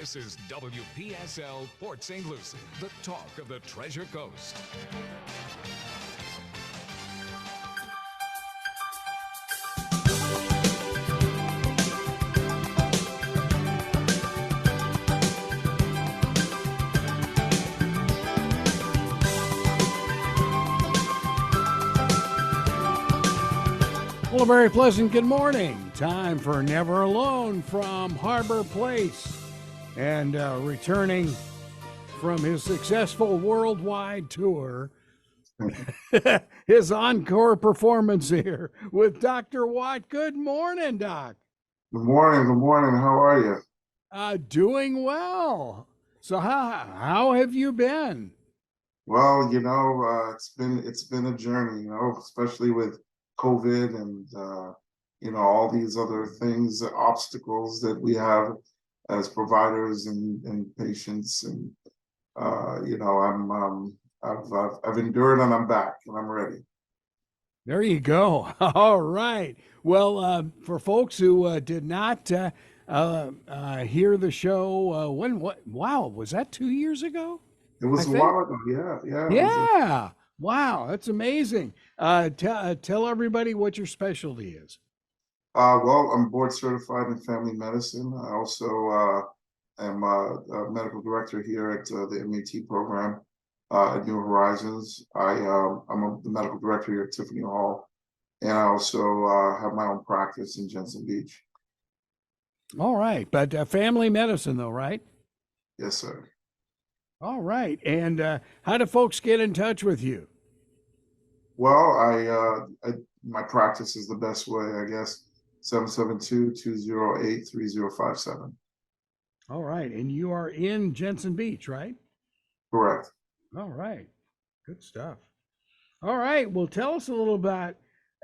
This is WPSL Port St. Lucie, the talk of the Treasure Coast. Well, a very pleasant good morning. Time for Never Alone from Harbor Place. And returning from his successful worldwide tour, his encore performance here with Dr. Watt. Good morning, Doc. Good morning. Good morning. How are you? Doing well. So how have you been? Well, it's been a journey, especially with COVID and all these other things, obstacles that we have as providers and patients, and I've endured and I'm back and I'm ready. There you go. All right. Well, for folks who did not hear the show, wow, was that 2 years ago? It was a while ago. Yeah. Yeah. Wow, that's amazing. Tell everybody what your specialty is. Well, I'm board certified in family medicine. I also am a medical director here at the MAT program at New Horizons. I'm the medical director here at Tiffany Hall, and I also have my own practice in Jensen Beach. All right, but family medicine though, right? Yes, sir. All right, and how do folks get in touch with you? Well, my practice is the best way, I guess. 772-208-3057. All right, and you are in Jensen Beach, right? Correct. All right, good stuff. All right, well, tell us a little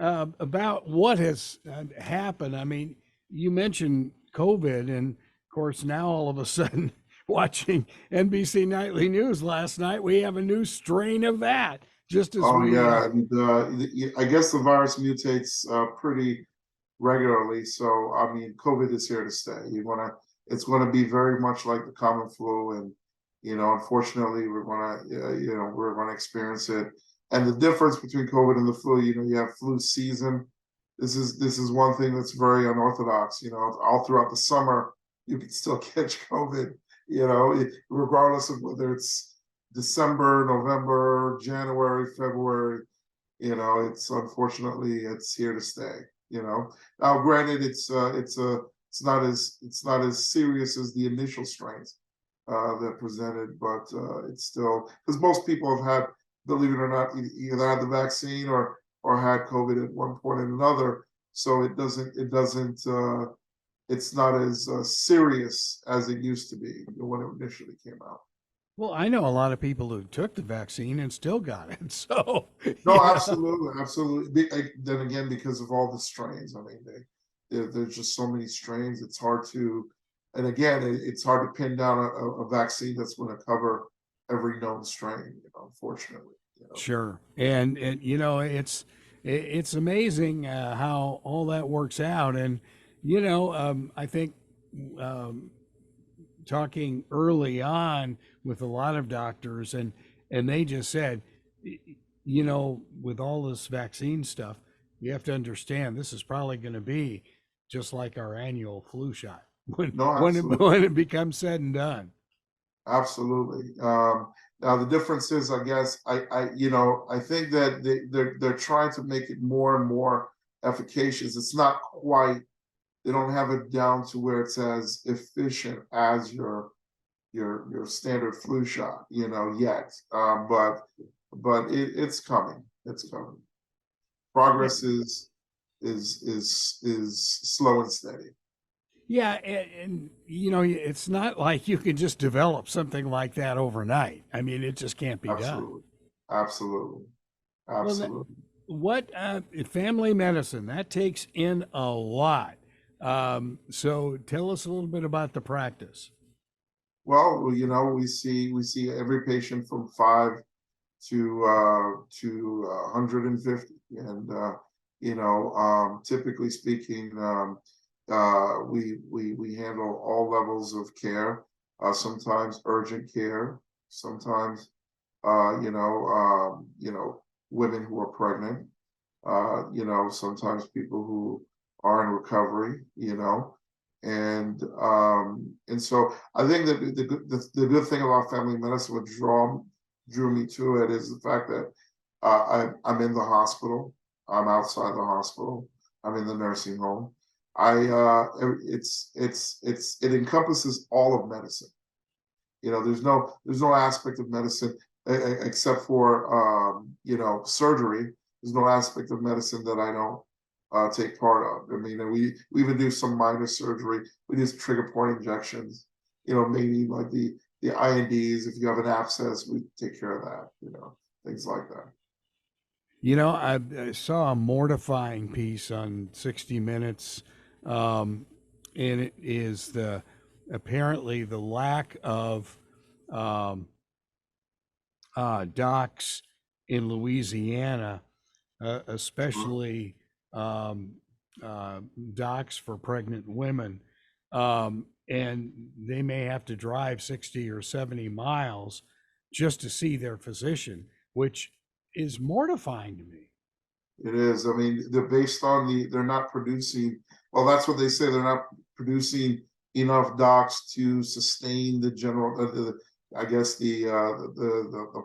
about what has happened. I mean, you mentioned COVID, and of course, now all of a sudden, watching NBC Nightly News last night, we have a new strain of that. Just as and I guess the virus mutates pretty regularly. So I mean, COVID is here to stay. It's gonna be very much like the common flu, and unfortunately, we're gonna experience it. And the difference between COVID and the flu, you have flu season. This is one thing that's very unorthodox. All throughout the summer, you can still catch COVID. Regardless of whether it's December, November, January, February. It's unfortunately it's here to stay. Now granted, it's not as serious as the initial strains that presented, but it's still, because most people have had, believe it or not, either had the vaccine or had COVID at one point or another. So it's not as serious as it used to be when it initially came out. Well, I know a lot of people who took the vaccine and still got it. So no, absolutely. Then again, because of all the strains, I mean, there's just so many strains. It's hard to, and again, it's hard to pin down a vaccine that's going to cover every known strain. Unfortunately. Sure, and it's amazing how all that works out, and I think talking early on with a lot of doctors, and they just said, with all this vaccine stuff, you have to understand this is probably going to be just like our annual flu shot when it becomes said and done. Absolutely. Now the difference is, I guess, I think that they're trying to make it more and more efficacious. It's not quite. They don't have it down to where it's as efficient as your standard flu shot, yet. But it's coming. It's coming. Progress is slow and steady. Yeah, and it's not like you can just develop something like that overnight. I mean, it just can't be done. Absolutely. Well, what family medicine, that takes in a lot. So tell us a little bit about the practice. Well, we see every patient from 5 to 150, and typically speaking, we handle all levels of care. sometimes urgent care, sometimes women who are pregnant, sometimes people who are in recovery, and so I think that the good thing about family medicine, what drew me to it, is the fact that I'm in the hospital, I'm outside the hospital, I'm in the nursing home. It encompasses all of medicine. There's no aspect of medicine except for surgery. There's no aspect of medicine that I don't take part of. I mean, we even do some minor surgery. We do trigger point injections. Maybe like the INDs. If you have an abscess, we take care of that. Things like that. I saw a mortifying piece on 60 Minutes, and it is apparently the lack of um, docs in Louisiana, Sure. especially um, docs for pregnant women. And they may have to drive 60 or 70 miles just to see their physician, which is mortifying to me. It is. I mean, they're not producing. Well, that's what they say. They're not producing enough docs to sustain the general. I guess the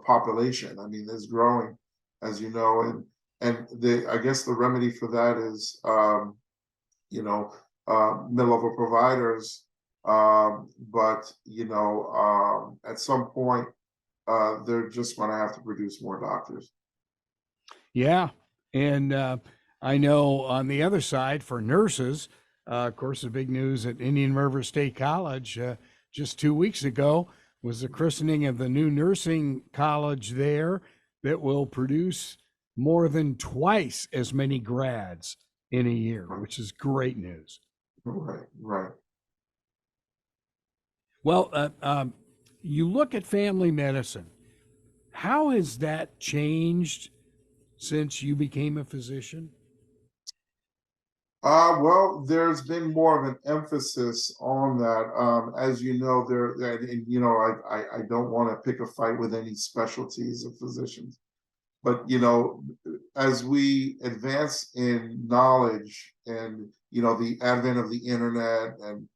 population. I mean, is growing, as you know, and I guess the remedy for that is mid-level providers. But at some point, they're just going to have to produce more doctors. Yeah. And I know on the other side for nurses, of course, the big news at Indian River State College just 2 weeks ago was the christening of the new nursing college there that will produce more than twice as many grads in a year, which is great news. Right, right. Well, you look at family medicine. How has that changed since you became a physician? Well, there's been more of an emphasis on that. As you know, I don't want to pick a fight with any specialties of physicians, but as we advance in knowledge and the advent of the internet and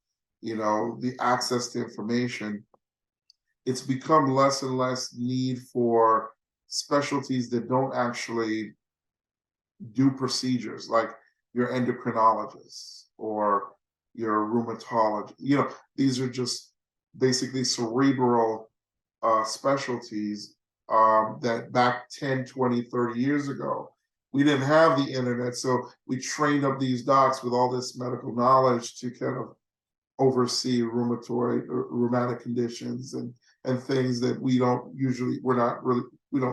the access to information, it's become less and less need for specialties that don't actually do procedures, like your endocrinologist or your rheumatologist. These are just basically cerebral specialties that back 10, 20, 30 years ago, we didn't have the internet. So we trained up these docs with all this medical knowledge to kind of oversee rheumatic conditions and things that we don't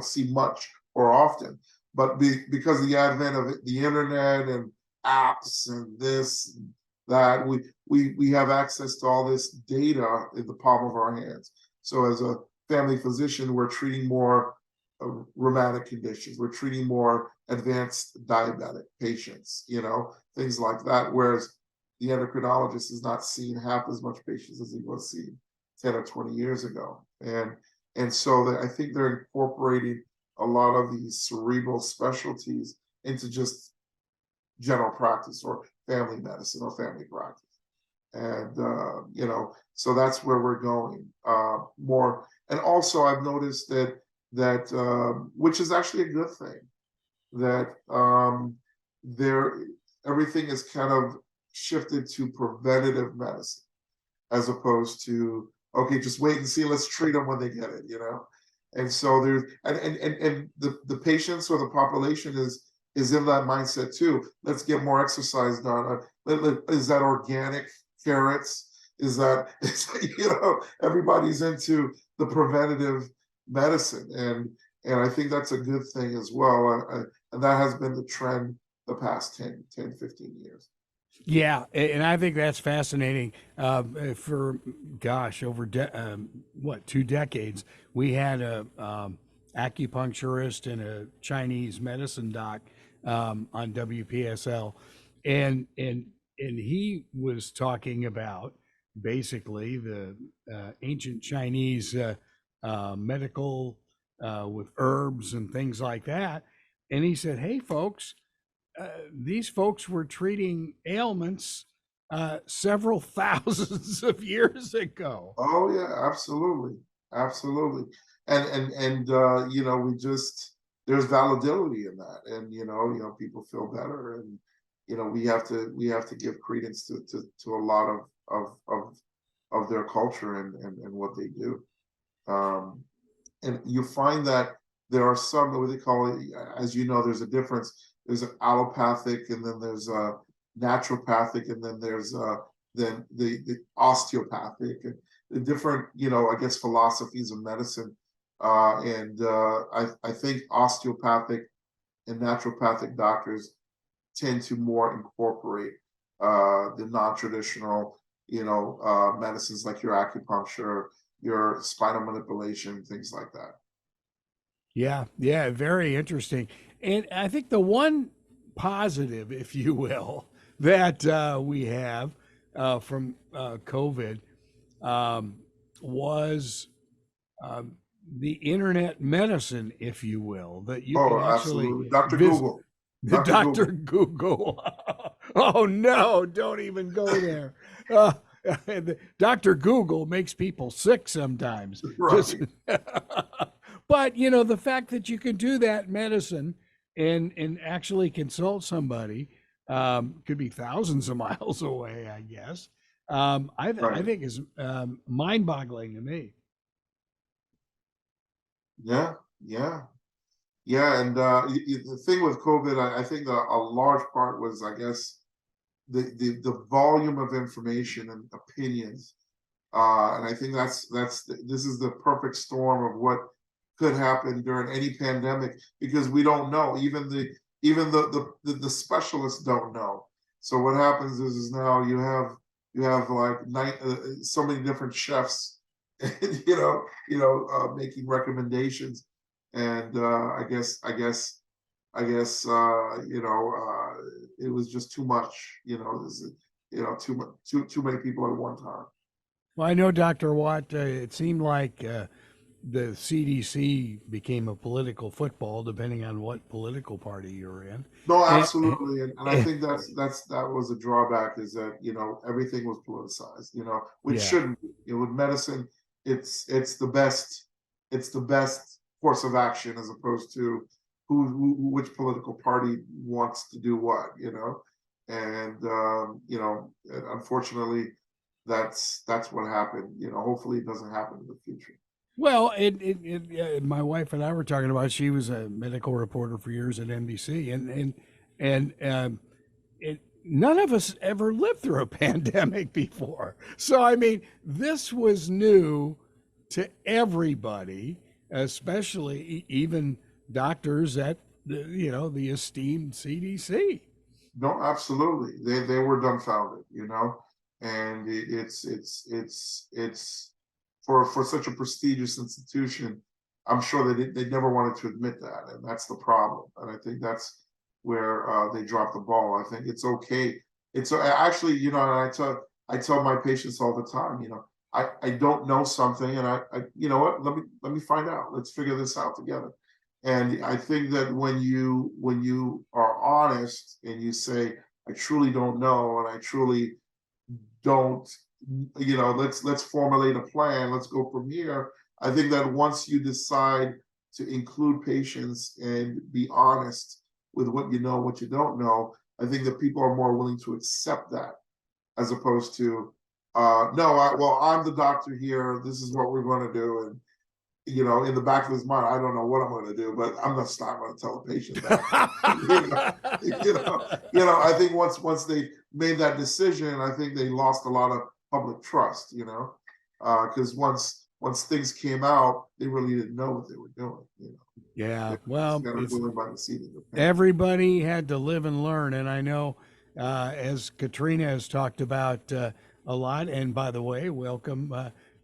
see much or often. But because of the advent of the internet and apps and this and that, we have access to all this data in the palm of our hands. So as a family physician, we're treating more rheumatic conditions. We're treating more advanced diabetic patients, things like that. Whereas the endocrinologist is not seeing half as much patients as he was seeing 10 or 20 years ago. And so I think they're incorporating a lot of these cerebral specialties into just general practice or family medicine or family practice. And, so that's where we're going more. And also I've noticed that which is actually a good thing, that everything is kind of shifted to preventative medicine as opposed to, okay, just wait and see, let's treat them when they get it, And so there's and the patients or the population is in that mindset too. Let's get more exercise done. Is that organic carrots? Is everybody's into the preventative medicine, and I think that's a good thing as well. And that has been the trend the past 10, 15 years. Yeah, and I think that's fascinating. For gosh, over 2 decades, we had a acupuncturist and a Chinese medicine doc on WPSL, and he was talking about basically the ancient Chinese medical with herbs and things like that. And he said, "Hey, folks, these folks were treating ailments several thousands of years ago." Oh yeah, absolutely, absolutely. And we just there's validity in that, and people feel better, and we have to give credence to a lot of their culture and what they do. Um, and you find that there are some what they call it, as you know, there's a difference. There's an allopathic, and then there's a naturopathic, and then there's then the osteopathic, and the different, I guess, philosophies of medicine. I think osteopathic and naturopathic doctors tend to more incorporate the non-traditional, medicines like your acupuncture, your spinal manipulation, things like that. Yeah, yeah, very interesting. And I think the one positive, if you will, that we have from COVID was the internet medicine, if you will, that you can Oh, actually absolutely. Dr. visit Google. Dr. Dr. Google. Google. Oh no, don't even go there. Dr. Google makes people sick sometimes. Just, Right. but the fact that you can do that medicine and actually consult somebody could be thousands of miles away, I guess. I Right. think is mind-boggling to me. Yeah. Yeah. Yeah. And the thing with COVID, I think a large part was, I guess, the volume of information and opinions. And I think this is the perfect storm of what could happen during any pandemic, because we don't know. Even the specialists don't know. So what happens is now you have like so many different chefs, making recommendations, and I guess it was just too much. Too many people at one time. Well, I know, Dr. Watt, it seemed like the CDC became a political football, depending on what political party you're in. No, And, absolutely, and I think that was a drawback, is that everything was politicized, which yeah, shouldn't be. With medicine, it's the best course of action, as opposed to which political party wants to do what, and unfortunately, that's what happened. Hopefully, it doesn't happen in the future. well, my wife and I were talking about. She was a medical reporter for years at NBC, and none of us ever lived through a pandemic before. So I mean, this was new to everybody, especially even doctors at the esteemed CDC. No, absolutely. They were dumbfounded, and it's for such a prestigious institution. I'm sure they never wanted to admit that, and that's the problem. And I think that's where they dropped the ball. I think it's okay. It's actually, and I tell my patients all the time, I don't know something, and you know what? Let me find out. Let's figure this out together. And I think that when you are honest and you say, I truly don't know, and I truly don't, let's formulate a plan, let's go from here. I think that once you decide to include patients and be honest with what you know, what you don't know, I think that people are more willing to accept that, as opposed to, no, well, I'm the doctor here, this is what we're going to do, and in the back of his mind, I don't know what I'm going to do, but I'm not going to tell the patient that. I think once they made that decision, I think they lost a lot of public trust. Because once things came out, they really didn't know what they were doing. Yeah, They well, just got to go in by the seat of their pants. everybody had to live and learn, and I know, as Katrina has talked about a lot. And by the way, welcome,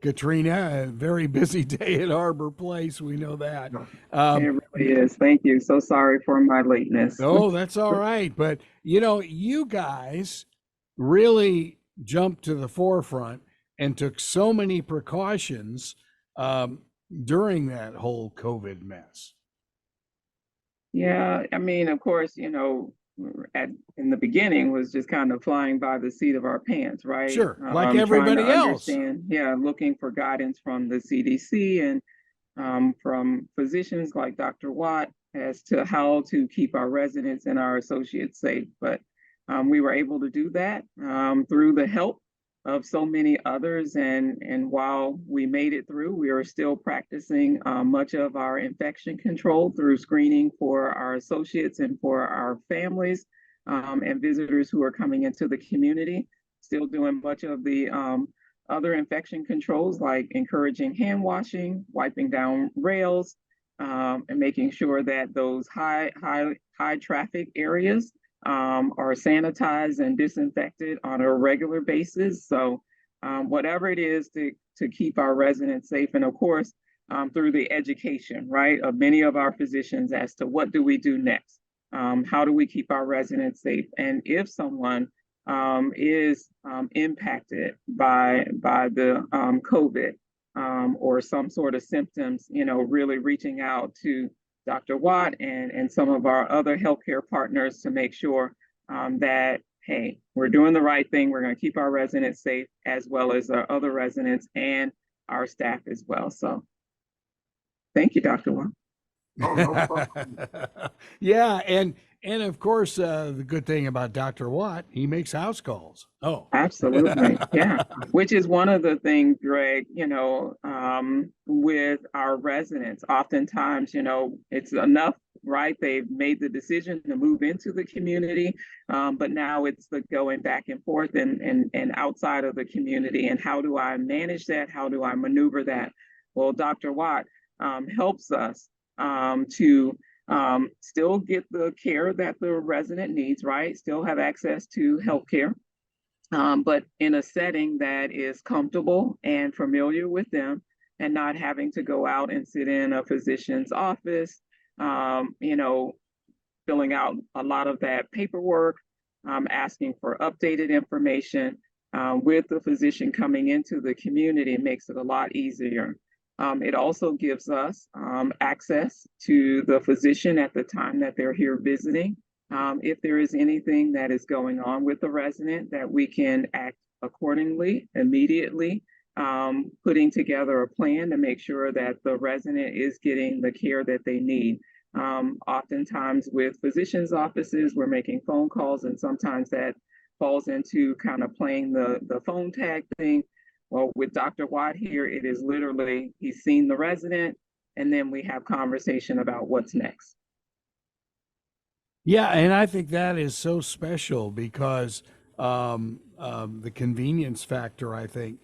Katrina. A very busy day at Harbor Place. We know that. It really is. Thank you. So sorry for my lateness. Oh, that's all right. But you guys really jumped to the forefront and took so many precautions during that whole COVID mess. Yeah, I mean, of course, in the beginning was just kind of flying by the seat of our pants, right? Sure, like Trying to everybody else. understand, yeah, looking for guidance from the CDC and from physicians like Dr. Watt as to how to keep our residents and our associates safe. But we were able to do that through the help of so many others. And while we made it through, we are still practicing much of our infection control through screening for our associates and for our families and visitors who are coming into the community. Still doing much of the other infection controls like encouraging hand washing, wiping down rails, and making sure that those high traffic areas are sanitized and disinfected on a regular basis. So whatever it is to keep our residents safe, and of course through the education, right, of many of our physicians as to what do we do next, how do we keep our residents safe, and if someone is impacted by the COVID or some sort of symptoms, really reaching out to Dr. Watt and some of our other healthcare partners to make sure that, hey, we're doing the right thing. We're going to keep our residents safe as well as our other residents and our staff as well. So thank you, Dr. Watt. Oh, no problem. Yeah, and of course, the good thing about Dr. Watt, he makes house calls. Oh, absolutely. Yeah. Which is one of the things, Greg, with our residents, oftentimes, it's enough, right? They've made the decision to move into the community, but now it's the going back and forth and outside of the community. And how do I manage that? How do I maneuver that? Well, Dr. Watt helps us to still get the care that the resident needs, right? Still have access to healthcare, but in a setting that is comfortable and familiar with them, and not having to go out and sit in a physician's office, filling out a lot of that paperwork, asking for updated information. With the physician coming into the community, it makes it a lot easier. It also gives us access to the physician at the time that they're here visiting. If there is anything that is going on with the resident, that we can act accordingly, immediately, putting together a plan to make sure that the resident is getting the care that they need. Oftentimes with physicians' offices, we're making phone calls, and sometimes that falls into kind of playing the phone tag thing. Well, with Dr. Watt here, it is literally, he's seen the resident, and then we have conversation about what's next. Yeah, and I think that is so special because the convenience factor, I think,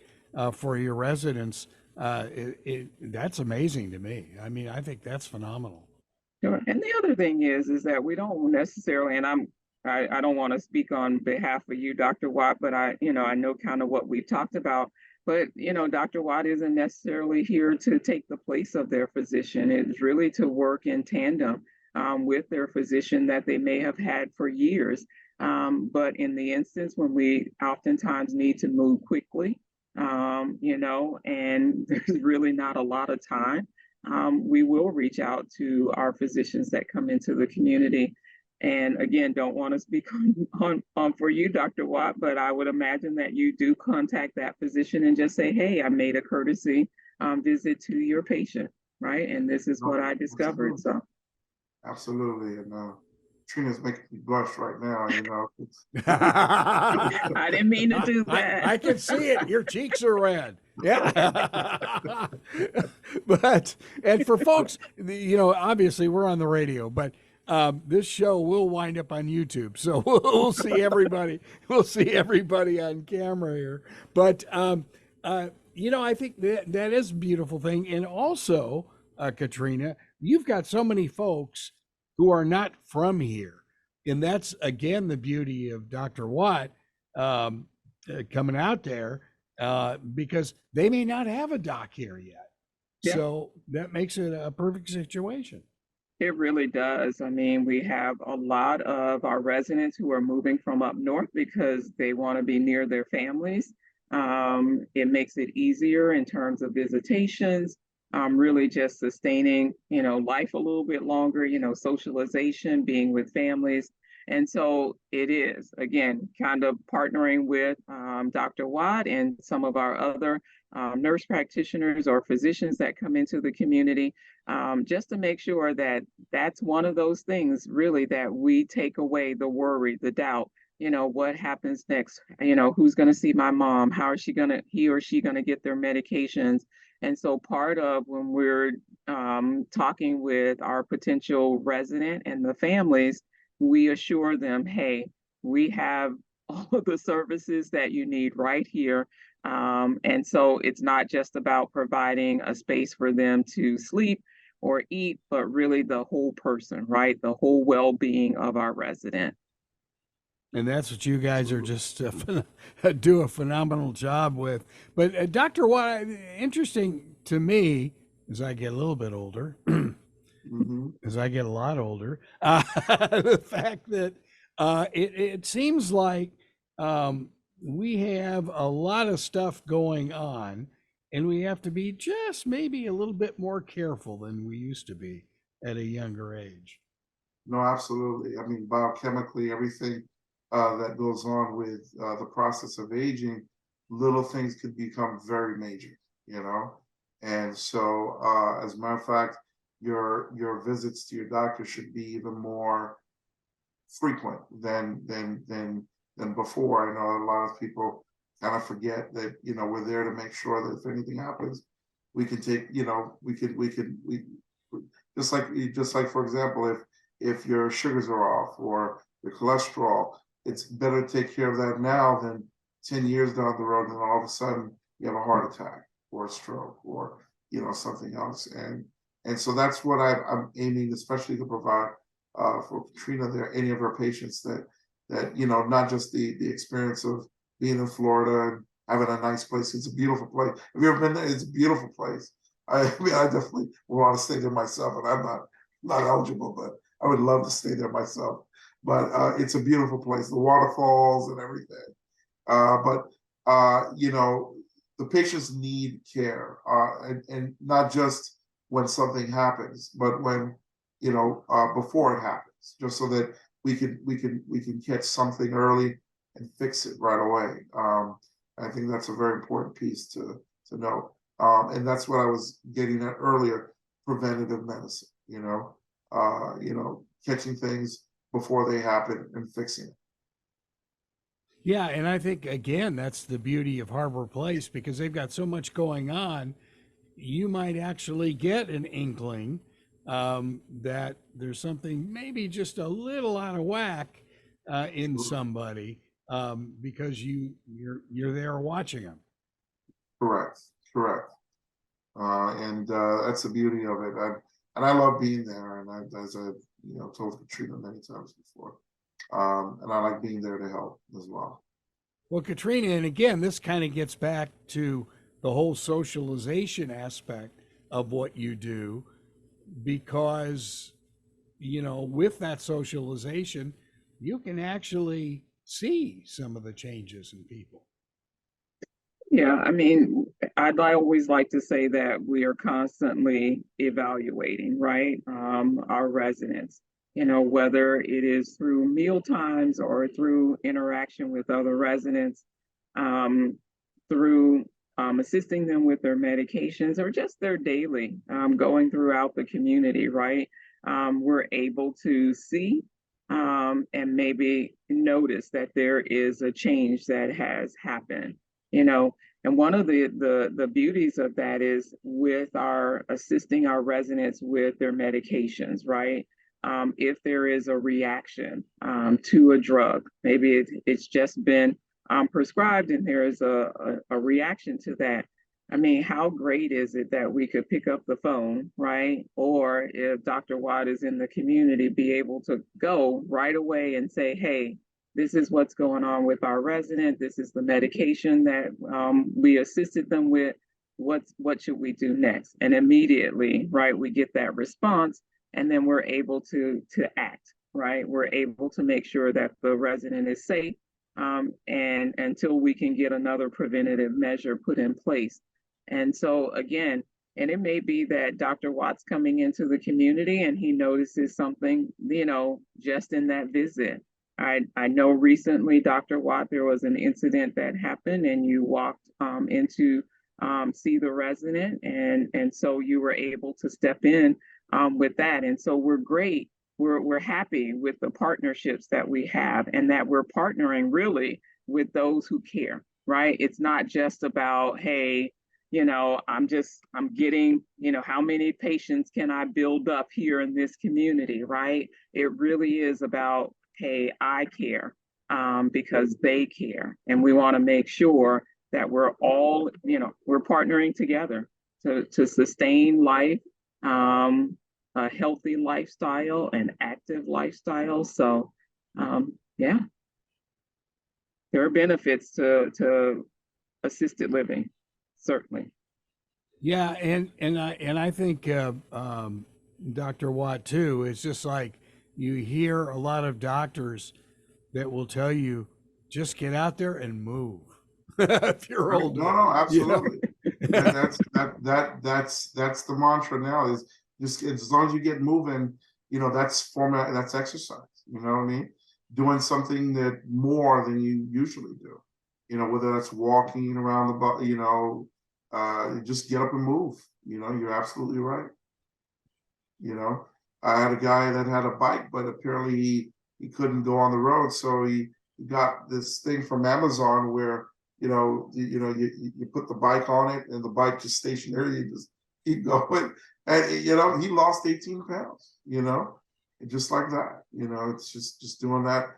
for your residents, that's amazing to me. I mean, I think that's phenomenal. Sure. And the other thing is that we don't necessarily, and I don't want to speak on behalf of you, Dr. Watt, but I know kind of what we've talked about. But, Dr. Watt isn't necessarily here to take the place of their physician. It's really to work in tandem with their physician that they may have had for years. But in the instance when we oftentimes need to move quickly, and there's really not a lot of time, we will reach out to our physicians that come into the community. And again, don't want to speak on for you, Dr. Watt, but I would imagine that you do contact that physician and just say, hey, I made a courtesy visit to your patient, right? And this is what I discovered. So Absolutely. And Trina's making me blush right now, I didn't mean to do that. I can see it. Your cheeks are red. Yeah. And for folks, obviously we're on the radio, but this show will wind up on YouTube, so we'll see everybody. We'll see everybody on camera here. But I think that is a beautiful thing. And also, Katrina, you've got so many folks who are not from here, and that's again the beauty of Dr. Watt coming out there because they may not have a doc here yet. Yeah. So that makes it a perfect situation. It really does. I mean, we have a lot of our residents who are moving from up north because they want to be near their families. It makes it easier in terms of visitations, really just sustaining, life a little bit longer, socialization, being with families. And so it is, again, kind of partnering with Dr. Watt and some of our other nurse practitioners or physicians that come into the community, just to make sure that that's one of those things really that we take away the worry, the doubt. What happens next? Who's going to see my mom? How is he or she going to get their medications? And so part of when we're talking with our potential resident and the families, we assure them, hey, we have all of the services that you need right here. And so it's not just about providing a space for them to sleep or eat, but really the whole person, right? The whole well-being of our resident. And that's what you guys are just do a phenomenal job with. But Dr. Watt, interesting to me as I get a little bit older, as I get a lot older, the fact that it seems like we have a lot of stuff going on, and we have to be just maybe a little bit more careful than we used to be at a younger age. No, absolutely. I mean, biochemically, everything that goes on with the process of aging, little things could become very major, you know? And so, as a matter of fact, your visits to your doctor should be even more frequent than before. I know a lot of people kind of forget that, we're there to make sure that if anything happens, we can take, we just like for example, if your sugars are off or your cholesterol, it's better to take care of that now than 10 years down the road and all of a sudden you have a heart attack or a stroke or something else. And so that's what I'm aiming especially to provide for Katrina there, any of her patients, that not just the experience of being in Florida and having a nice place. It's a beautiful place. Have you ever been there? It's a beautiful place. I mean, I definitely want to stay there myself, and I'm not eligible, but I would love to stay there myself. But it's a beautiful place, the waterfalls and everything. The patients need care, and not just when something happens, but when before it happens, just so that we can catch something early and fix it right away. I think that's a very important piece to note. And that's what I was getting at earlier: preventative medicine. Catching things before they happen and fixing it. Yeah, and I think again that's the beauty of Harbor Place, because they've got so much going on. You might actually get an inkling that there's something maybe just a little out of whack in somebody because you're there watching them. Correct. And that's the beauty of it. And I love being there. And as I've told Katrina many times before, and I like being there to help as well. Well, Katrina, and again, this kind of gets back to the whole socialization aspect of what you do, because with that socialization, you can actually see some of the changes in people. Yeah, I mean, I'd always like to say that we are constantly evaluating, right? Our residents, whether it is through meal times or through interaction with other residents, through assisting them with their medications or just their daily going throughout the community, right? We're able to see and maybe notice that there is a change that has happened. And one of the beauties of that is with our assisting our residents with their medications, right? If there is a reaction to a drug, maybe it's just been prescribed and there is a reaction to that. I mean, how great is it that we could pick up the phone, right? Or if Dr. Watt is in the community, be able to go right away and say, hey, this is what's going on with our resident. This is the medication that we assisted them with. What should we do next? And immediately, right, we get that response, and then we're able to act, right? We're able to make sure that the resident is safe, and until we can get another preventative measure put in place. And so again, and it may be that Dr. Watt's coming into the community and he notices something, just in that visit. I know recently, Dr. Watt, there was an incident that happened and you walked into see the resident, and so you were able to step in with that. And so we're great. We're happy with the partnerships that we have, and that we're partnering really with those who care, right? It's not just about, hey, I'm getting, how many patients can I build up here in this community, right? It really is about, hey, I care because they care. And we want to make sure that we're all, we're partnering together to sustain life, a healthy lifestyle, an active lifestyle. So, yeah, there are benefits to assisted living, certainly. Yeah, and I think Dr. Watt too. It's just like you hear a lot of doctors that will tell you, just get out there and move. If you're Right. old, No, no, you know. absolutely. That's the mantra now, is just as long as you get moving, that's exercise. You know what I mean? Doing something that more than you usually do. Whether that's walking around just get up and move. You're absolutely right. I had a guy that had a bike, but apparently he couldn't go on the road, so he got this thing from Amazon where you put the bike on it and the bike just stationary, you just keep going, and he lost 18 pounds. And just like that. It's just doing that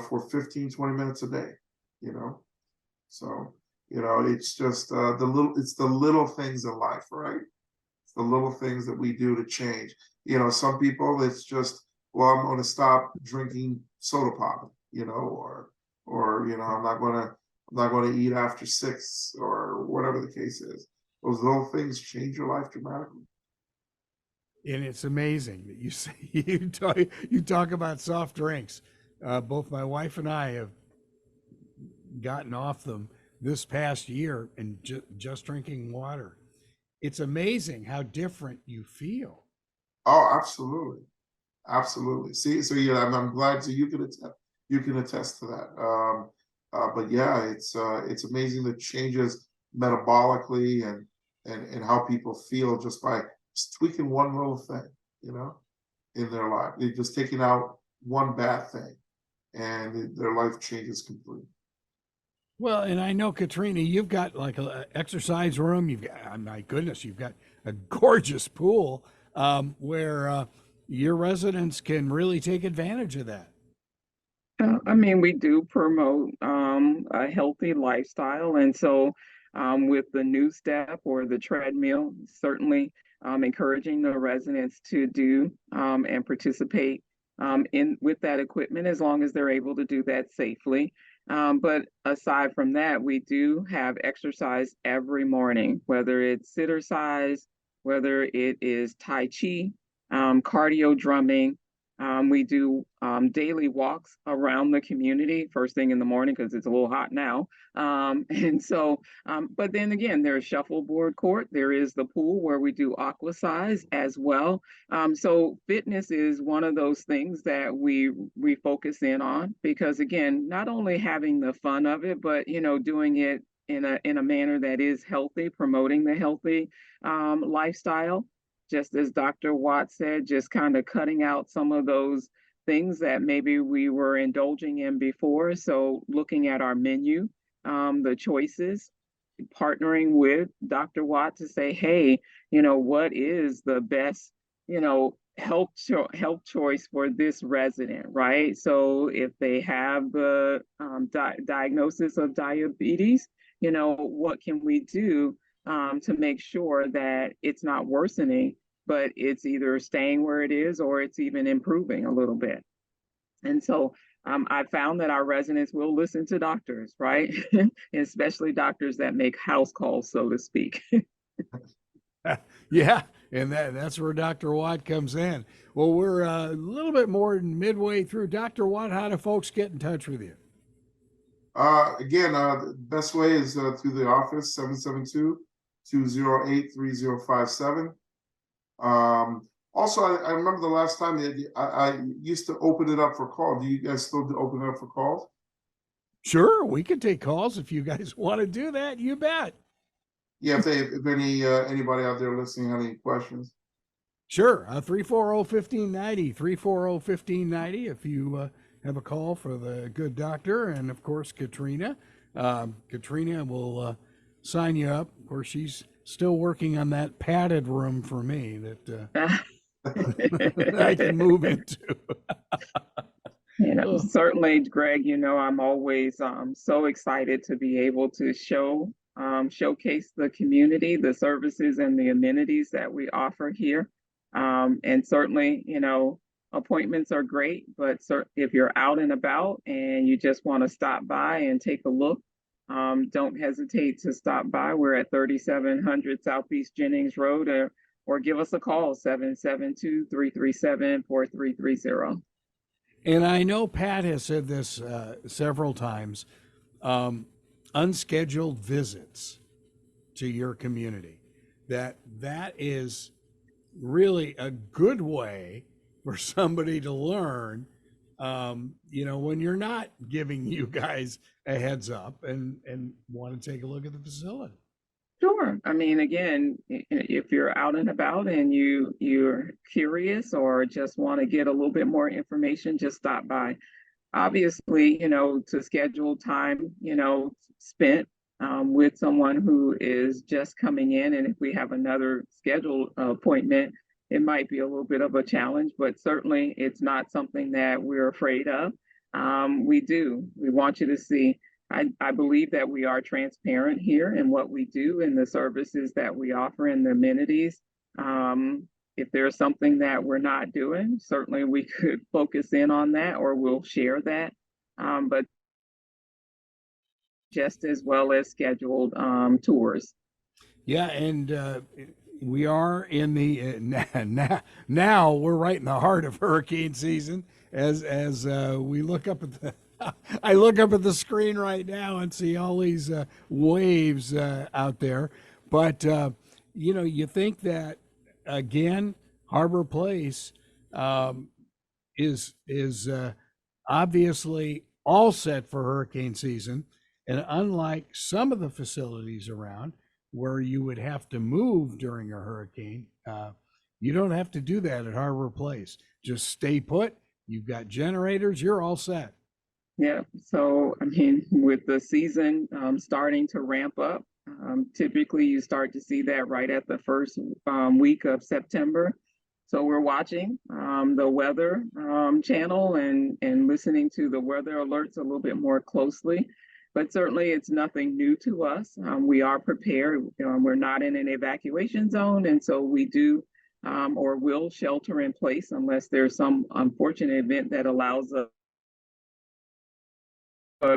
for 15-20 minutes a day. So it's just it's the little things in life, right? It's the little things that we do to change. Some people, it's just, well, I'm going to stop drinking soda pop, or I'm not going to eat after 6, or whatever the case is. Those little things change your life dramatically. And it's amazing that you say you talk about soft drinks. Both my wife and I have gotten off them this past year and just drinking water. It's amazing how different you feel. Oh, absolutely, absolutely. See, so yeah, I'm glad. So you can attest to that. But yeah, it's amazing the changes metabolically and how people feel just by just tweaking one little thing, in their life. They're just taking out one bad thing, and their life changes completely. Well, and I know, Katrina, you've got like an exercise room. You've got, oh my goodness, you've got a gorgeous pool where your residents can really take advantage of that. I mean, we do promote a healthy lifestyle. And so, with the new step or the treadmill, certainly encouraging the residents to do and participate in with that equipment as long as they're able to do that safely. But aside from that, we do have exercise every morning, whether it's sittercise, whether it is Tai Chi, cardio drumming. We do daily walks around the community first thing in the morning because it's a little hot now. And so, but then again, there's shuffleboard court. There is the pool where we do aquasize as well. So fitness is one of those things that we focus in on because again, not only having the fun of it, but doing it in a manner that is healthy, promoting the healthy lifestyle. Just as Dr. Watt said, just kind of cutting out some of those things that maybe we were indulging in before. So looking at our menu, the choices, partnering with Dr. Watt to say, hey, what is the best, health choice for this resident, right? So if they have the diagnosis of diabetes, what can we do to make sure that it's not worsening, but it's either staying where it is or it's even improving a little bit. And so I found that our residents will listen to doctors, right? Especially doctors that make house calls, so to speak. Yeah, and that's where Dr. Watt comes in. Well, we're a little bit more than midway through. Dr. Watt, how do folks get in touch with you? Again, the best way is through the office, 772-208-3057. Also, I remember the last time I used to open it up for call. Do you guys still open it up for calls? Sure, we can take calls if you guys want to do that. You bet. Yeah, if anybody out there listening have any questions. Sure, 340-1590, 340-1590 if you have a call for the good doctor, and of course Katrina. Katrina will sign you up. Of course, she's still working on that padded room for me that I can move into. Certainly, Greg, I'm always so excited to be able to showcase the community, the services and the amenities that we offer here. And certainly, appointments are great, but if you're out and about and you just want to stop by and take a look, don't hesitate to stop by. We're at 3700 Southeast Jennings Road, or give us a call, 772-337-4330. And I know Pat has said this several times, unscheduled visits to your community, that is really a good way for somebody to learn, when you're not giving you guys a heads up and want to take a look at the facility. Sure. I mean, again, if you're out and about and you're curious or just want to get a little bit more information, just stop by. Obviously, to schedule time, spent with someone who is just coming in, and if we have another scheduled appointment, it might be a little bit of a challenge, but certainly it's not something that we're afraid of. We want you to see. I believe that we are transparent here in what we do and the services that we offer and the amenities. If there's something that we're not doing, certainly we could focus in on that, or we'll share that. But just as well as scheduled tours. Yeah, and we are in the now we're right in the heart of hurricane season. As we look up at the I look up at the screen right now and see all these waves out there. But you think that again, Harbor Place is obviously all set for hurricane season, and unlike some of the facilities around where you would have to move during a hurricane, you don't have to do that at Harbor Place. Just stay put. You've got generators. You're all set. Yeah. So, I mean, with the season starting to ramp up, typically you start to see that right at the first week of September. So we're watching the weather channel and listening to the weather alerts a little bit more closely. But certainly it's nothing new to us. We are prepared. We're not in an evacuation zone, and so we do or will shelter in place unless there's some unfortunate event that allows us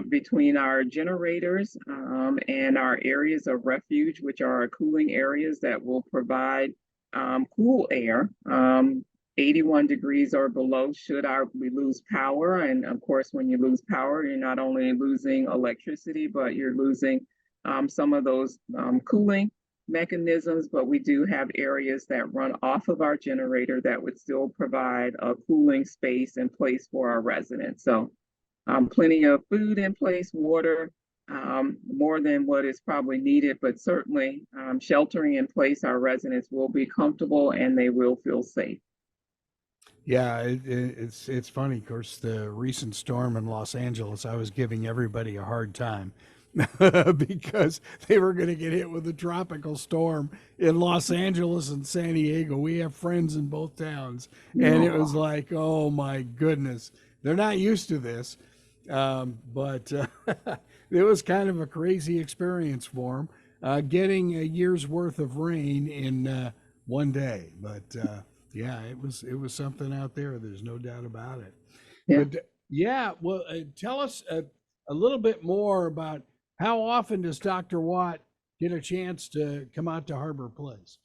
between our generators and our areas of refuge, which are our cooling areas that will provide cool air, 81 degrees or below should we lose power. And of course, when you lose power, you're not only losing electricity, but you're losing some of those cooling mechanisms. But we do have areas that run off of our generator that would still provide a cooling space and place for our residents. So plenty of food in place, water, more than what is probably needed, but certainly sheltering in place, our residents will be comfortable and they will feel safe. Yeah, it's funny. Of course, the recent storm in Los Angeles, I was giving everybody a hard time because they were going to get hit with a tropical storm in Los Angeles and San Diego. We have friends in both towns, and it was like, oh my goodness, they're not used to this. But it was kind of a crazy experience for them, getting a year's worth of rain in one day. But yeah, it was something out there. There's no doubt about it. Yeah. But yeah, well, tell us a little bit more about how often does Dr. Watt get a chance to come out to Harbor Place?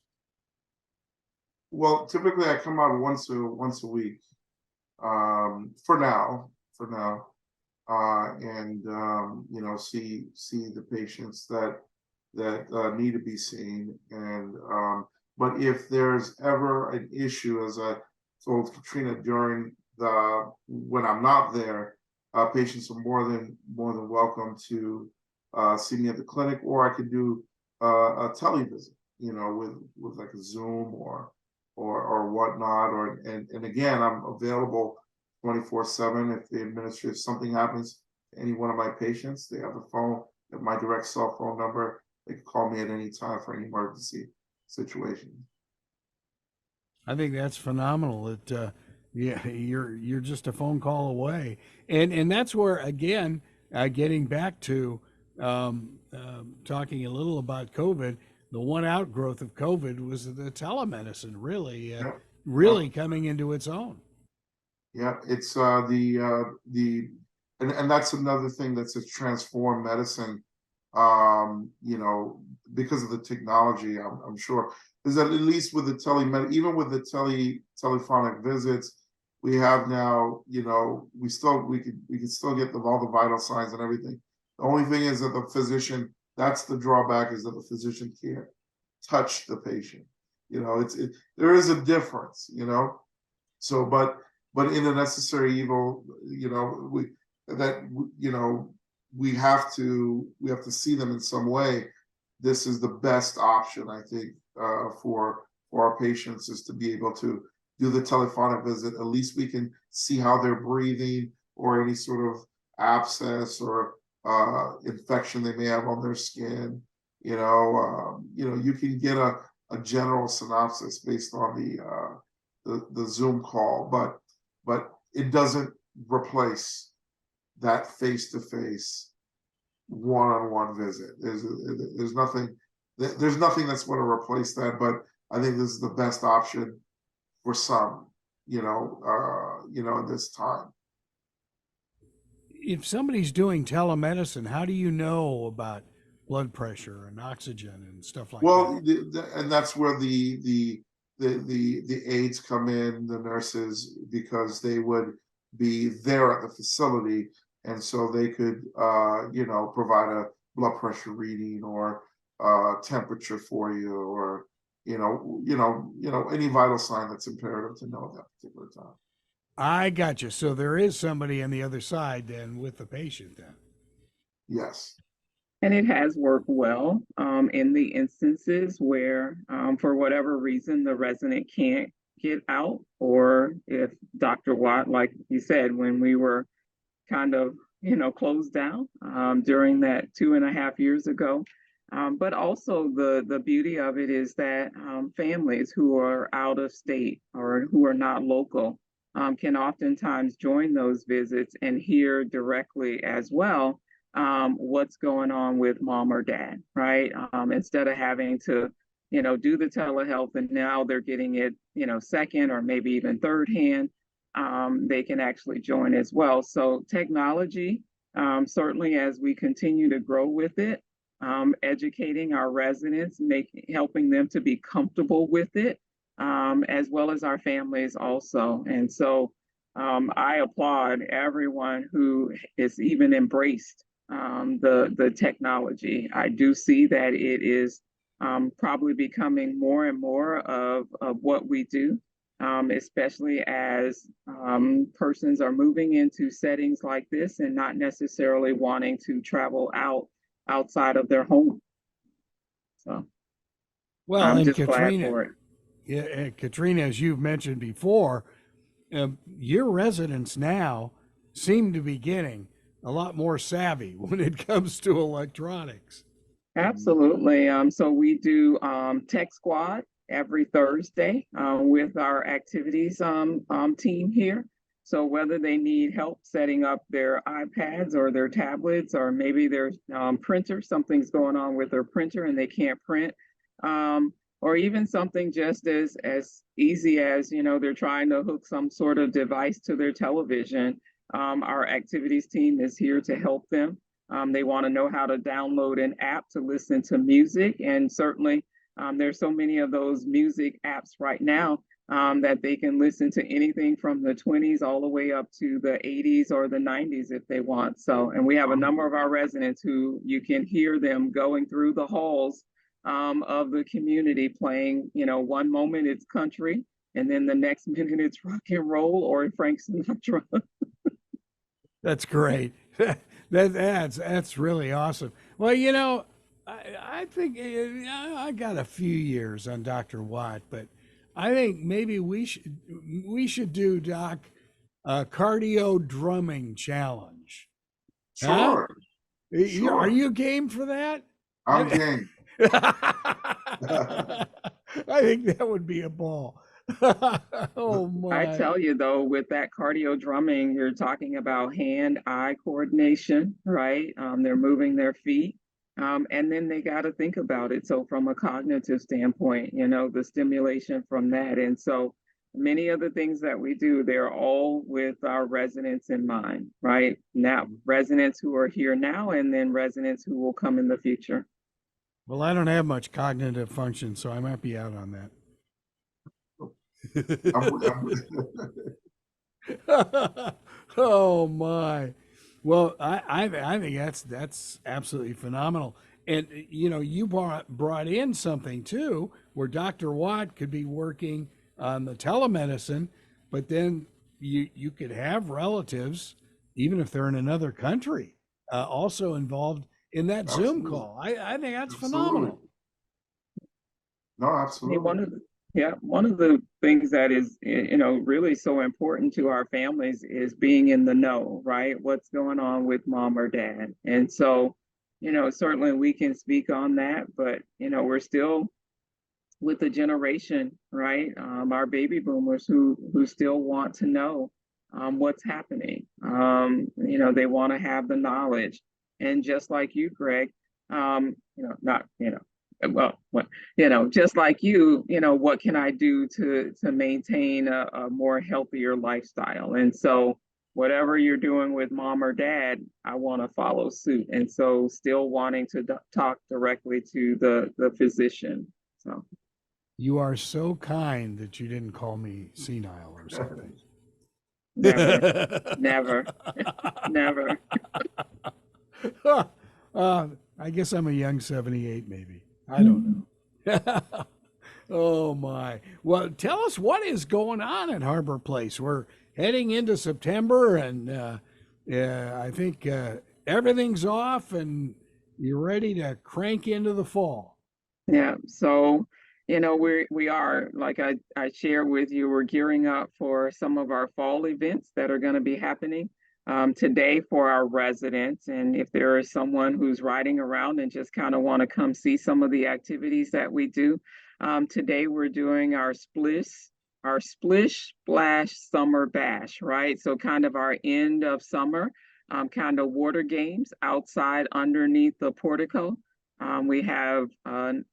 Well, typically I come out once a week. For now. and see the patients that need to be seen. And but if there's ever an issue, as I told Katrina during when I'm not there, patients are more than welcome to see me at the clinic, or I could do a televisit, with like a Zoom or whatnot, and again, I'm available 24/7. If something happens to any one of my patients, they have a phone, my direct cell phone number. They can call me at any time for any emergency situation. I think that's phenomenal. That yeah, you're just a phone call away, and that's where again, getting back to talking a little about COVID. The one outgrowth of COVID was the telemedicine, really Yeah. coming into its own. Yeah, it's and that's another thing that's a transformed medicine. Because of the technology, I'm sure is that at least with the even with the telephonic visits, we have now, we could still get all the vital signs and everything. The only thing is that the physician, that's the drawback, is that the physician can't touch the patient. There is a difference, so, but in a necessary evil, we have to see them in some way. This is the best option, I think, for our patients, is to be able to do the telephonic visit. At least we can see how they're breathing, or any sort of abscess or infection they may have on their skin. You can get a general synopsis based on the Zoom call, but it doesn't replace that face-to-face, one-on-one visit. There's nothing that's going to replace that. But I think this is the best option for some, at this time. If somebody's doing telemedicine, how do you know about blood pressure and oxygen and stuff like Well, that? and that's where the aides come in, the nurses, because they would be there at the facility, and so they could provide a blood pressure reading, or temperature for you, or any vital sign that's imperative to know at that particular time. I got you. So there is somebody on the other side then with the patient then. Yes. And it has worked well in the instances where, for whatever reason, the resident can't get out, or if Dr. Watt, like you said, when we were kind of, closed down during that 2.5 years ago. But also the beauty of it is that families who are out of state or who are not local can oftentimes join those visits and hear directly as well what's going on with mom or dad, right? Instead of having to, do the telehealth, and now they're getting it, second or maybe even third hand. They can actually join as well. So technology, certainly as we continue to grow with it, educating our residents, helping them to be comfortable with it, as well as our families also. And so I applaud everyone who is even embraced the technology. I do see that it is probably becoming more and more of what we do, especially as persons are moving into settings like this and not necessarily wanting to travel outside of their home. So Well, I'm and just glad for it. Yeah, Katrina, as you've mentioned before, your residents now seem to be getting a lot more savvy when it comes to electronics. Absolutely. So we do Tech Squad every Thursday with our activities team here. So whether they need help setting up their iPads or their tablets, or maybe their printer, something's going on with their printer and they can't print, or even something just as easy as, they're trying to hook some sort of device to their television. Our activities team is here to help them. They want to know how to download an app to listen to music. And certainly there's so many of those music apps right now that they can listen to anything from the 20s all the way up to the 80s or the 90s if they want. So, and we have a number of our residents who you can hear them going through the halls of the community playing, one moment it's country, and then the next minute it's rock and roll or Frank Sinatra. That's great. That's really awesome. Well, I think I got a few years on Dr. Watt, but I think maybe we should do, Doc, a cardio drumming challenge. Huh? Sure, sure. Are you game for that? I'm game. I think that would be a ball. Oh I my. tell you though, with that cardio drumming, you're talking about hand-eye coordination, right? They're moving their feet. And then they got to think about it. So from a cognitive standpoint, the stimulation from that. And so many of the things that we do, they're all with our residents in mind, right? Now, residents who are here now, and then residents who will come in the future. Well, I don't have much cognitive function, so I might be out on that. Oh my. Well, I think that's absolutely phenomenal. And you brought in something too, where Dr. Watt could be working on the telemedicine, but then you could have relatives, even if they're in another country, also involved in that Zoom call. I think that's phenomenal. No, absolutely. One of the things that is, really so important to our families is being in the know, right? What's going on with mom or dad. And so, certainly we can speak on that, but, we're still with the generation, right? Our baby boomers who still want to know what's happening. They want to have the knowledge. And just like you, Greg, not, well, just like you, what can I do to maintain a more healthier lifestyle? And so whatever you're doing with mom or dad, I want to follow suit. And so still wanting to talk directly to the physician. So you are so kind that you didn't call me senile or something. Never. I guess I'm a young 78, maybe. I don't know. Oh my. Well, tell us what is going on at Harbor Place. We're heading into September, and I think everything's off, and you're ready to crank into the fall. Yeah. So, we are, like I shared with you, we're gearing up for some of our fall events that are going to be happening today for our residents. And if there is someone who's riding around and just kind of want to come see some of the activities that we do, today we're doing our Splish Splash Summer Bash, right? So kind of our end of summer, kind of water games outside underneath the portico. We have an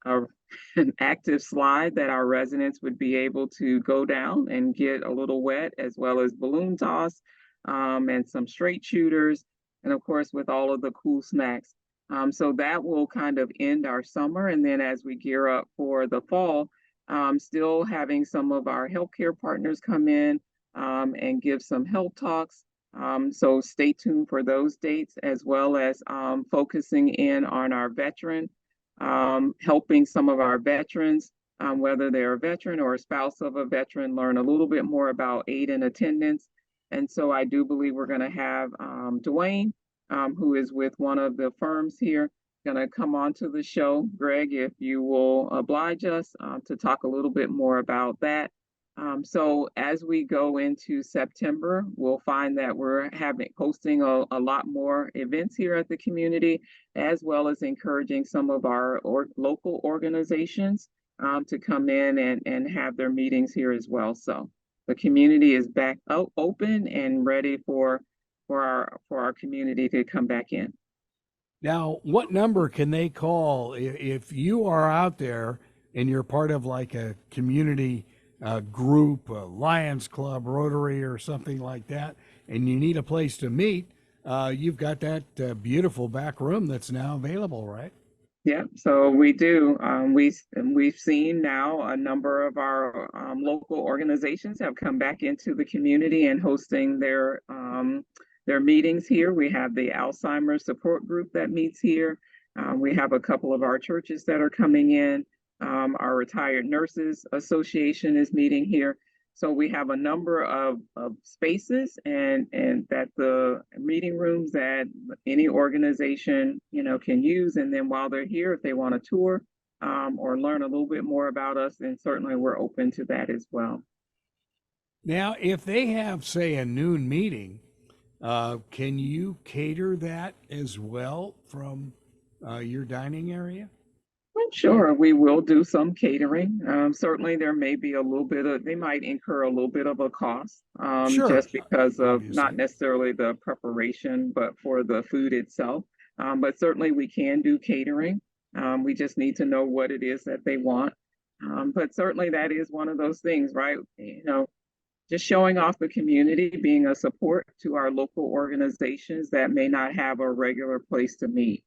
active slide that our residents would be able to go down and get a little wet, as well as balloon toss and some straight shooters, and of course with all of the cool snacks. So that will kind of end our summer, and then as we gear up for the fall, still having some of our healthcare partners come in and give some health talks. So stay tuned for those dates, as well as focusing in on our veteran, helping some of our veterans, whether they're a veteran or a spouse of a veteran, learn a little bit more about aid and attendance. And so I do believe we're going to have Dwayne, who is with one of the firms here, going to come on to the show. Greg, if you will oblige us to talk a little bit more about that. So as we go into September, we'll find that we're hosting a lot more events here at the community, as well as encouraging some of our local organizations to come in and have their meetings here as well. So the community is back open and ready for our community to come back in. Now, what number can they call if you are out there and you're part of like a community group, a Lions Club, Rotary, or something like that, and you need a place to meet? You've got that beautiful back room that's now available, right? Yeah, so we do. We've seen now a number of our local organizations have come back into the community and hosting their meetings here. We have the Alzheimer's support group that meets here. We have a couple of our churches that are coming in. Our Retired Nurses Association is meeting here. So we have a number of spaces and that the meeting rooms that any organization, can use. And then while they're here, if they want to tour or learn a little bit more about us, then certainly we're open to that as well. Now, if they have, say, a noon meeting, can you cater that as well from your dining area? Well, sure, we will do some catering. Certainly, there may be they might incur a little bit of a cost Sure, just because of not obviously. necessarily the preparation, but for the food itself. But certainly, we can do catering. We just need to know what it is that they want. But certainly, that is one of those things, right? Just showing off the community, being a support to our local organizations that may not have a regular place to meet.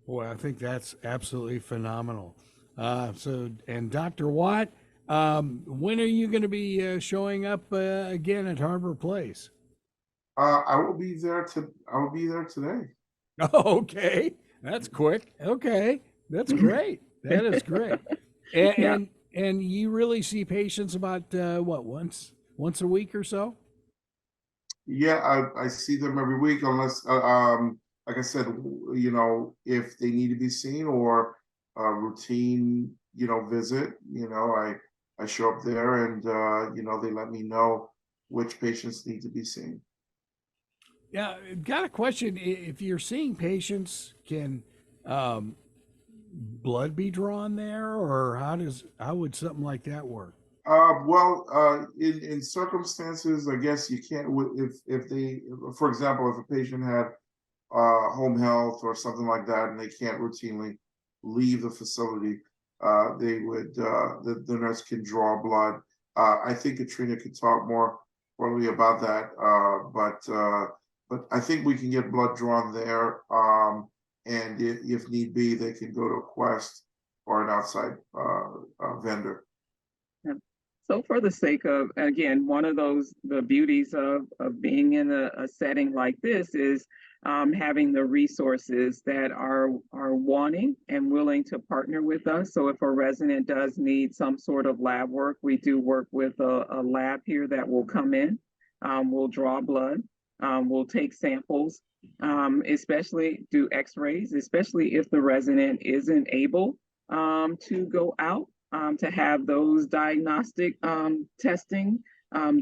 Boy, I think that's absolutely phenomenal. And Dr. Watt, when are you going to be showing up again at Harbor Place? I will be there I will be there today. Oh, okay, that's quick. Okay, that's great. That is great. And Yeah. and you really see patients about what, once a week or so? Yeah, I see them every week unless, like I said, if they need to be seen or a routine, visit, I show up there and, they let me know which patients need to be seen. Yeah, got a question. If you're seeing patients, can um, blood be drawn there, or how would something like that work? In circumstances, I guess you can't, if they, for example, if a patient had home health or something like that, and they can't routinely leave the facility, the nurse can draw blood. I think Katrina could talk more probably about that, but I think we can get blood drawn there, and if need be, they can go to a Quest or an outside vendor. Yeah. So for the sake of, again, one of the beauties of being in a setting like this is having the resources that are wanting and willing to partner with us. So if a resident does need some sort of lab work, we do work with a lab here that will come in. We'll draw blood. We'll take samples, especially do x-rays, especially if the resident isn't able to go out to have those diagnostic testing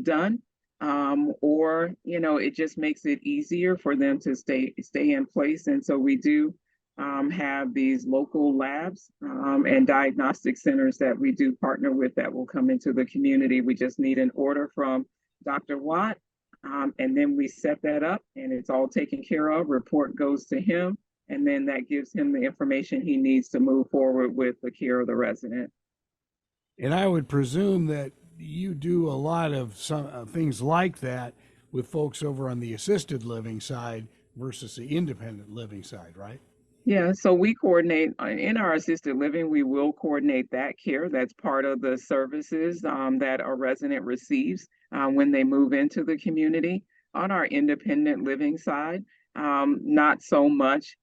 done. Or it just makes it easier for them to stay in place. And so we do have these local labs and diagnostic centers that we do partner with that will come into the community. We just need an order from Dr. Watt, and then we set that up, and it's all taken care of. Report goes to him, and then that gives him the information he needs to move forward with the care of the resident. And I would presume that you do a lot of some things like that with folks over on the assisted living side versus the independent living side, right? Yeah, so we coordinate in our assisted living, we will coordinate that care. That's part of the services that a resident receives when they move into the community. On our independent living side, not so much.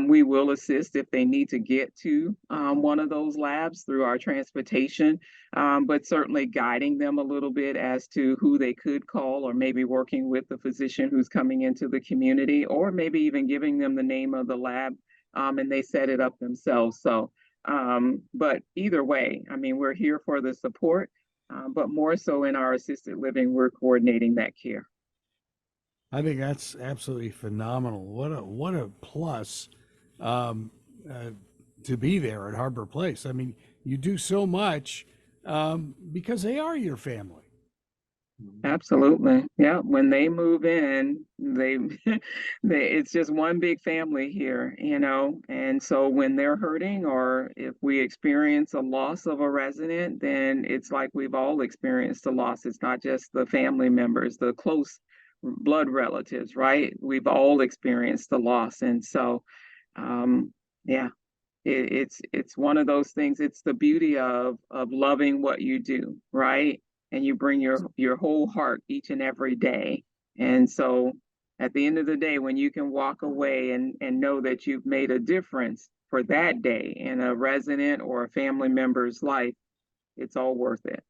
We will assist if they need to get to one of those labs through our transportation, but certainly guiding them a little bit as to who they could call, or maybe working with the physician who's coming into the community, or maybe even giving them the name of the lab and they set it up themselves. So, but either way, I mean, we're here for the support, but more so in our assisted living, we're coordinating that care. I think that's absolutely phenomenal. What a plus um, uh, to be there at Harbor Place. I mean, you do so much because they are your family. Absolutely. Yeah. When they move in, it's just one big family here, And so when they're hurting, or if we experience a loss of a resident, then it's like we've all experienced a loss. It's not just the family members, the close blood relatives, right? We've all experienced the loss. And so, Yeah. It's one of those things. It's the beauty of loving what you do, right? And you bring your whole heart each and every day. And so at the end of the day, when you can walk away and know that you've made a difference for that day in a resident or a family member's life, it's all worth it.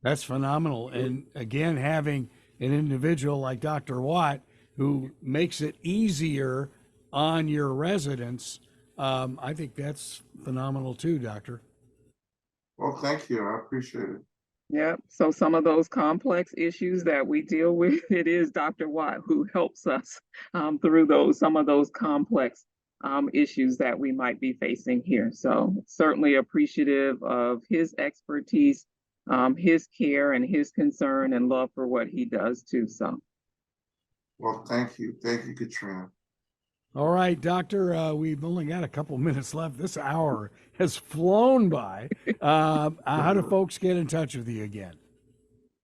That's phenomenal. And again, having an individual like Dr. Watt who makes it easier on your residents, I think that's phenomenal too, Doctor. Well, thank you. I appreciate it. Yeah. So some of those complex issues that we deal with, it is Dr. Watt who helps us through some of those complex issues that we might be facing here. So certainly appreciative of his expertise, his care and his concern and love for what he does too. So. Well, thank you. Thank you, Katrina. All right, Doctor, we've only got a couple minutes left. This hour has flown by. How do folks get in touch with you again?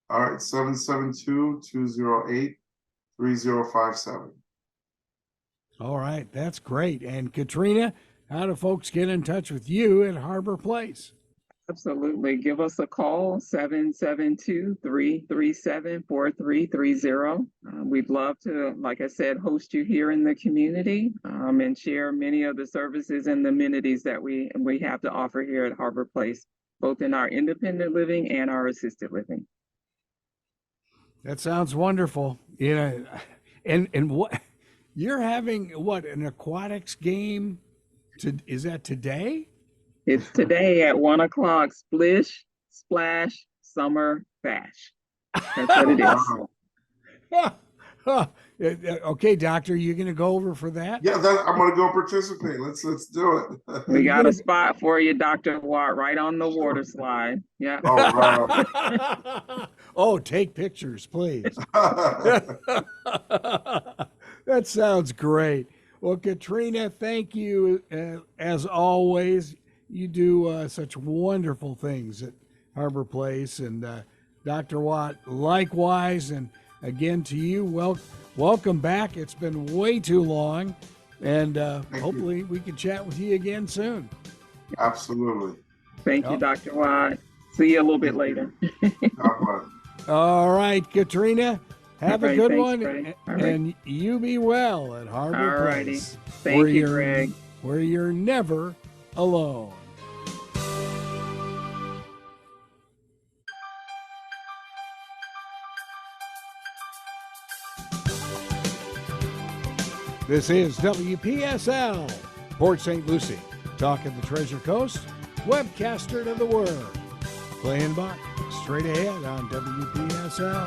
All right, 772-208-3057. All right, that's great. And Katrina, how do folks get in touch with you at Harbor Place? Absolutely. Give us a call, 772-337-4330. We'd love to, like I said, host you here in the community and share many of the services and the amenities that we have to offer here at Harbor Place, both in our independent living and our assisted living. That sounds wonderful. And what you're having an aquatics game is that today? It's today at 1:00. Splish, splash, summer bash. That's what it is. Okay, Doctor, you going to go over for that? Yeah, I'm going to go participate. Let's do it. We got a spot for you, Dr. Watt, right on the water slide. Yeah. Oh, wow. Oh, take pictures, please. That sounds great. Well, Katrina, thank you as always. You do such wonderful things at Harbor Place, and Dr. Watt, likewise. And again to you, welcome back. It's been way too long, and hopefully we can chat with you again soon. Absolutely. Thank you, Dr. Watt. See you a little bit later. God bless. All right, Katrina, have a good one, and you be well at Harbor Place. Thank you, Greg. Where you're never alone. This is WPSL, Port St. Lucie, Talk of the Treasure Coast, webcaster to the world. Playing Buck, straight ahead on WPSL.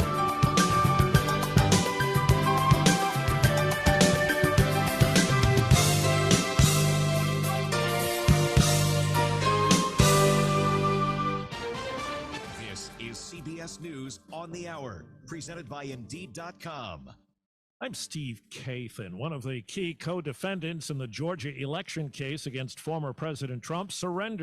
This is CBS News on the Hour, presented by Indeed.com. I'm Steve Kathan. One of the key co-defendants in the Georgia election case against former President Trump surrendered